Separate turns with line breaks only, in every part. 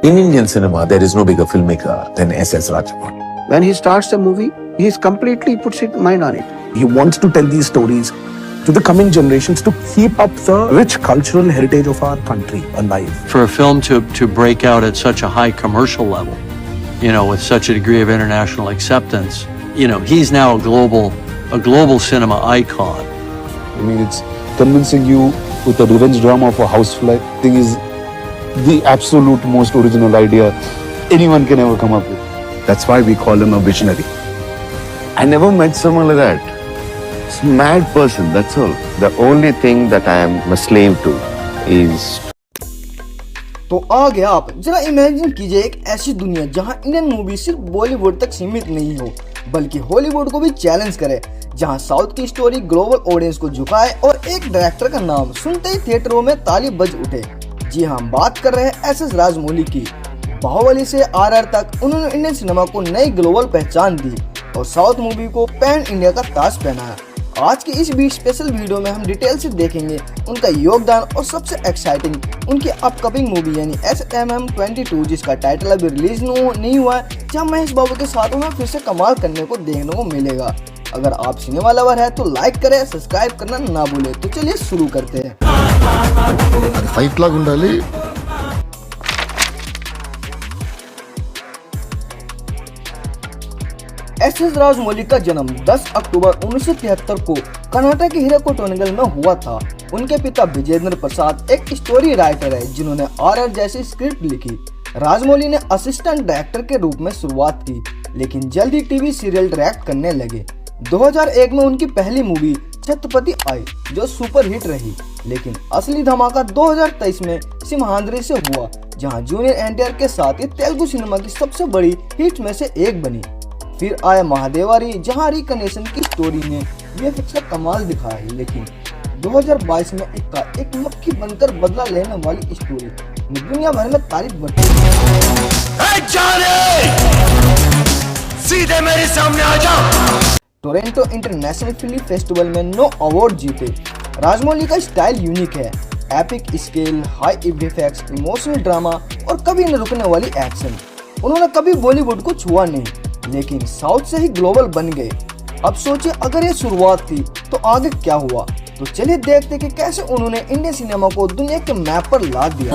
In Indian cinema, there is no bigger filmmaker than S.S. Rajamouli.
When he starts a movie, he completely puts his mind on it.
He wants to tell these stories to the coming generations to keep up the rich cultural heritage of our country alive.
For a film to break out at such a high commercial level, with such a degree of international acceptance, he's now a global cinema icon.
I mean, it's convincing you with the revenge drama of a housefly thing is the absolute most original idea anyone can ever come up with.
That's why we call him a visionary. I never met someone like that. He's a mad person, that's all. The only thing that I am a slave to is...
तो आ गया आप जरा imagine कीजिए एक ऐसी दुनिया जहां Indian movie सिर्फ बॉलीवुड तक सीमित नहीं हो बल्कि हॉलीवुड को भी चैलेंज करे, जहां साउथ की स्टोरी ग्लोबल ऑडियंस को झुकाए और एक डायरेक्टर का नाम सुनते ही थिएटरों में ताली बज उठे। जी हां, हम बात कर रहे हैं एस.एस. राजमौली की। बाहुबली से आर.आर. तक उन्होंने इंडियन सिनेमा को नई ग्लोबल पहचान दी और साउथ मूवी को पैन इंडिया का ताज पहनाया। आज की इस बीच स्पेशल वीडियो में हम डिटेल से देखेंगे उनका योगदान और सबसे एक्साइटिंग उनकी अपकमिंग मूवी यानी SMM22, जिसका टाइटल अभी रिलीज नहीं हुआ है, जहां महेश बाबू के साथ उन्हें फिर से कमाल करने को देखने को मिलेगा। अगर आप सिनेमा लवर है तो लाइक करें, सब्सक्राइब करना ना भूलें। तो चलिए शुरू करते हैं।
फाइट लाग ఉండాలి।
एस.एस. राजमौली का जन्म 10 अक्टूबर 1973 को कर्नाटक के हीराकुंटनगल में हुआ था। उनके पिता विजेंद्र प्रसाद एक स्टोरी राइटर है जिन्होंने आर.आर. जैसी स्क्रिप्ट लिखी। राजमौली ने असिस्टेंट डायरेक्टर के रूप में शुरुआत की, लेकिन जल्दी टीवी सीरियल डायरेक्ट करने लगे। 2001 में उनकी पहली मूवी छत्रपति आई, जो सुपर हिट रही, लेकिन असली धमाका 2023 में सिम्हाद्री से हुआ, जहां जूनियर एनटीआर के साथ ये तेलुगु सिनेमा की सबसे बड़ी हिट में से एक बनी। फिर आया महादेवारी, जहां रिकनेक्शन की स्टोरी ने वीएफएक्स का कमाल दिखाया, लेकिन 2022 में एक मक्खी बनकर बदला लेने वाली स्टोरी ने दुनिया भर में तारीफ बरती।
सीधे मेरे सामने आ जाओ।
टोरंटो इंटरनेशनल फिल्म फेस्टिवल में 9 अवार्ड जीते। राजमौली का स्टाइल यूनिक है, epic scale, high VFX, emotional drama और कभी न रुकने वाली एक्शन। उन्होंने कभी बॉलीवुड को छुआ नहीं, लेकिन साउथ से ही ग्लोबल बन गए। अब सोचिए अगर ये शुरुआत थी तो आगे क्या हुआ। तो चलिए देखते कि कैसे उन्होंने इंडियन सिनेमा को दुनिया के मैप पर ला दिया।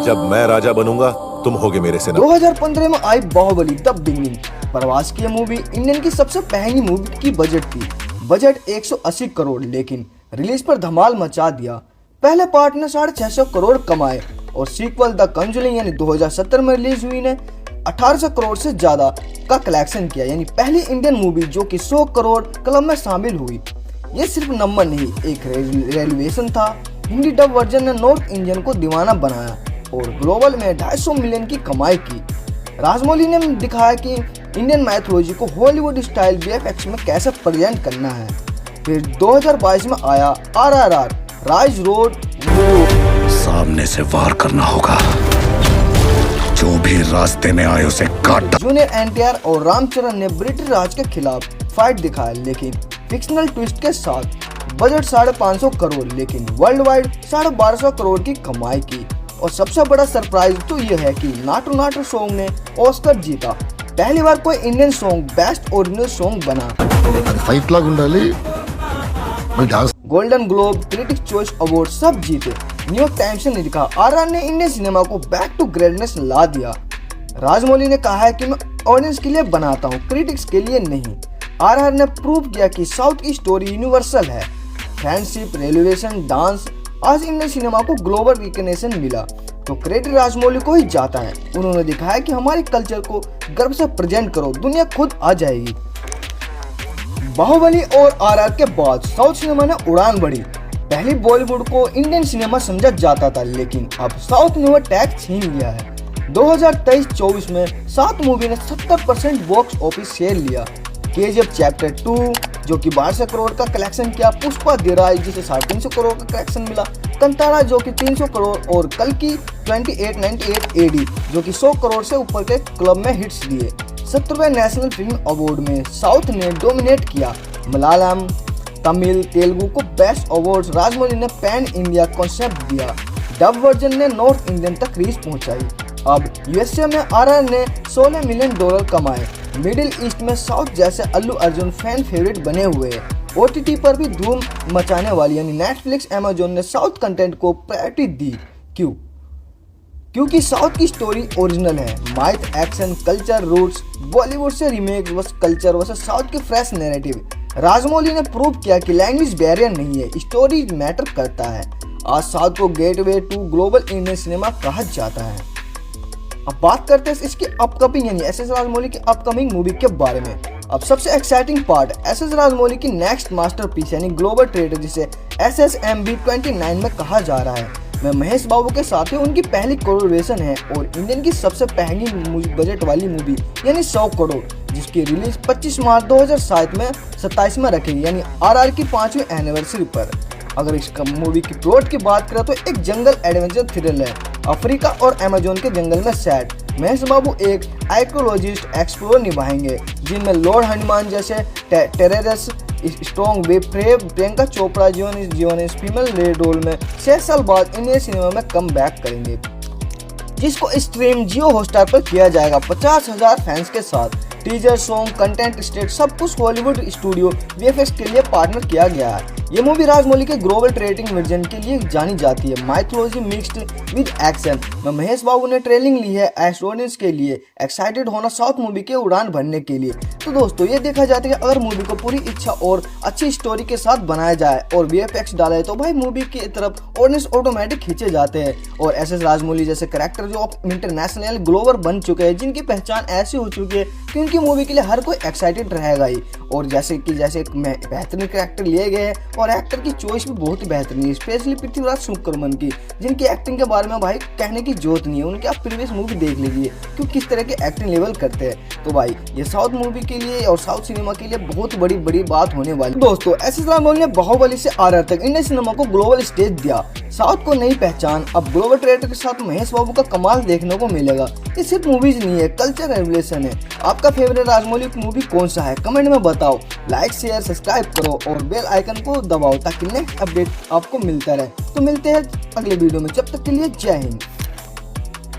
जब मैं राजा बनूंगा तुम होगे मेरे सेना।
2015 में आई बाहुबली द बिगिनिंग। प्रवास की मूवी इंडियन की सबसे महंगी मूवी की बजट थी। बजट 180 करोड़, लेकिन रिलीज पर धमाल मचा दिया। पहले पार्ट ने 650 करोड़ कमाए और सीक्वल द कंजुरिंग यानी 2017 में रिलीज हुई ने 1800 करोड़ से ज्यादा का कलेक्शन किया, यानी पहली इंडियन मूवी जो कि 100 करोड़ क्लब में शामिल हुई। ये सिर्फ नंबर नहीं, एक रेवोल्यूशन था। हिंदी डब वर्जन ने नॉर्थ इंडियन को दीवाना बनाया और ग्लोबल में 250 मिलियन की कमाई की। राजमौली ने दिखाया कि इंडियन माइथोलॉजी को हॉलीवुड स्टाइल वीएफएक्स में कैसे प्रेजेंट करना है। फिर 2022 में आया RRR राइज रोड।
सामने से वार करना होगा, जो भी रास्ते में आए उसे काट।
जूनियर एनटीआर और रामचरण ने ब्रिटिश राज के खिलाफ फाइट दिखाया, लेकिन फिक्शनल ट्विस्ट के साथ। बजट 550 करोड़, लेकिन वर्ल्ड वाइड 1250 करोड़ की कमाई की। और सबसे बड़ा सरप्राइज तो यह है कि नाटू नाटू सॉन्ग ने ऑस्कर जीता। पहली बार कोई Indian song best original song बना।
फाइट लाग ఉండాలి।
Golden globe, critic choice award सब जीते। न्यूयॉर्क टाइम्स ने लिखा, आर.आर. ने इंडियन सिनेमा को बैक टू ग्रेटनेस ला दिया। राजमौली ने कहा है कि मैं ऑडियंस के लिए बनाता हूँ, क्रिटिक्स के लिए नहीं। आर.आर. ने प्रूव किया कि साउथ की स्टोरी यूनिवर्सल है। फ्रेंडशिप, रेलिवेशन, डांस, आज इंडियन सिनेमा को ग्लोबल रिकग्निशन मिला तो क्रेडिट राजमौली को ही जाता है। उन्होंने दिखाया कि हमारे कल्चर को गर्व से प्रेजेंट करो, दुनिया खुद आ जाएगी। बाहुबली और आर.आर. के बाद साउथ सिनेमा ने उड़ान भरी। पहले बॉलीवुड को इंडियन सिनेमा समझा जाता था, लेकिन अब साउथ ने वह टैग छीन लिया है। 2023-24 में साउथ मूवी ने 70% बॉक्स ऑफिस शेयर लिया। KGF चैप्टर 2 जो कि 1200 करोड़ का कलेक्शन किया, पुष्पा दिराई जिसे 350 करोड़ का कलेक्शन मिला, कंतारा जो कि 300 करोड़ और कल की 2898 AD जो कि 100 करोड़ से ऊपर के क्लब में हिट्स दिए। 70वें नेशनल फिल्म अवार्ड में साउथ ने डोमिनेट किया। मलयालम, तमिल, तेलुगु को बेस्ट अवार्ड्स। राजमौली ने पैन इंडिया कॉन्सेप्ट दिया। डब वर्जन ने नॉर्थ इंडियन तक रीच पहुंचाई। अब यूएसए में आरआर ने $16 मिलियन कमाए। मिडिल ईस्ट में साउथ जैसे अल्लू अर्जुन फैन फेवरेट बने हुए हैं। ओटीटी पर भी धूम मचाने वाली यानी नेटफ्लिक्स, अमेजोन ने साउथ कंटेंट को प्रायोरिटी दी। क्यों? क्योंकि साउथ की स्टोरी ओरिजिनल है। Myth, action, culture, roots, Bollywood से रीमेक वस कल्चर वर्सेस साउथ के फ्रेश नैरेटिव। राजमौली ने प्रूव किया कि लैंग्वेज बैरियर नहीं है, स्टोरी मैटर करता है। आज साउथ को gateway to global Indian cinema कहा जाता है। अब बात करते हैं इसकी अपकमिंग यानी एसएस राजमौली की अपकमिंग मूवी के बारे में। अब सबसे एक्साइटिंग पार्ट एसएस राजमौली की नेक्स्ट मास्टरपीस यानी ग्लोबल ट्रेडर जिसे SSMB 29 में कहा जा रहा है। मैं महेश बाबू के साथ ही उनकी पहली कोलैबोरेशन है और इंडियन की सबसे पहली बजट वाली मूवी यानी 100 करोड़, जिसकी रिलीज 25 मार्च 2027 में रखेगी यानी RR की 5वीं एनिवर्सरी पर। अगर इस मूवी की प्लॉट की बात करें तो एक जंगल एडवेंचर थ्रिल है, अफ्रीका और अमेजोन के जंगल में सेट। महेश बाबू एक आर्कियोलॉजिस्ट एक्सप्लोर निभाएंगे जिनमें लॉर्ड हनुमान जैसे टेररिस्ट स्ट्रॉन्ग वे प्रियंका चोपड़ा जीवन फीमेल रोल में 6 साल बाद इंडियन सिनेमा में कम बैक करेंगे, जिसको स्ट्रीम जियो हॉटस्टार पर किया जाएगा 50,000 फैंस के साथ। टीजर, सॉन्ग, कंटेंट, स्टेट सब कुछ हॉलीवुड स्टूडियो VFX के लिए पार्टनर किया गया है। ये मूवी राजमौली के ग्लोबल ट्रेडिंग वर्जन के लिए जानी जाती है, माइथोलॉजी मिक्स्ड विद एक्शन में। महेश बाबू ने ट्रेलिंग ली है ऑडियंस के लिए एक्साइटेड होना साउथ मूवी के उड़ान भरने के लिए। तो दोस्तों ये देखा जाता है कि अगर मूवी को पूरी इच्छा और अच्छी स्टोरी के साथ बनाया जाए और VFX डाले तो भाई मूवी की तरफ ऑडियंस ऑटोमेटिक खींचे जाते हैं। और एसएस राजमौली जैसे कैरेक्टर जो इंटरनेशनल ग्लोबल बन चुके हैं, जिनकी पहचान ऐसी हो चुकी है कि उनकी मूवी के लिए हर कोई एक्साइटेड रहेगा ही। और जैसे बेहतरीन कैरेक्टर लिए गए हैं और एक्टर की चॉइस भी बहुत ही बेहतरीन है, स्पेशली पृथ्वीराज सुब्रमण्यम की, जिनकी एक्टिंग के बारे में भाई कहने की जरूरत नहीं है। उनकी आप प्रीवियस मूवी देख लीजिए कि किस तरह की एक्टिंग लेवल करते हैं। तो भाई ये साउथ मूवी के लिए और साउथ सिनेमा के लिए बहुत बड़ी बात होने वाली। दोस्तों एसएस राजमौली ने बाहुबली से RR तक इंडियन सिनेमा को ग्लोबल स्टेज दिया, साउथ को नई पहचान। अब ग्लोबल ट्रेडर के साथ महेश बाबू का कमाल देखने को मिलेगा। ये सिर्फ मूवीज नहीं है, कल्चर रेवोल्यूशन है। आपका फेवरेट राजमौली मूवी कौन सा है कमेंट में बताओ। लाइक, शेयर, सब्सक्राइब करो और बेल आइकन को दबाओ ताकि नेक्स्ट अपडेट आपको मिलता रहे। तो मिलते हैं अगले वीडियो में, जब तक के लिए जय हिंद।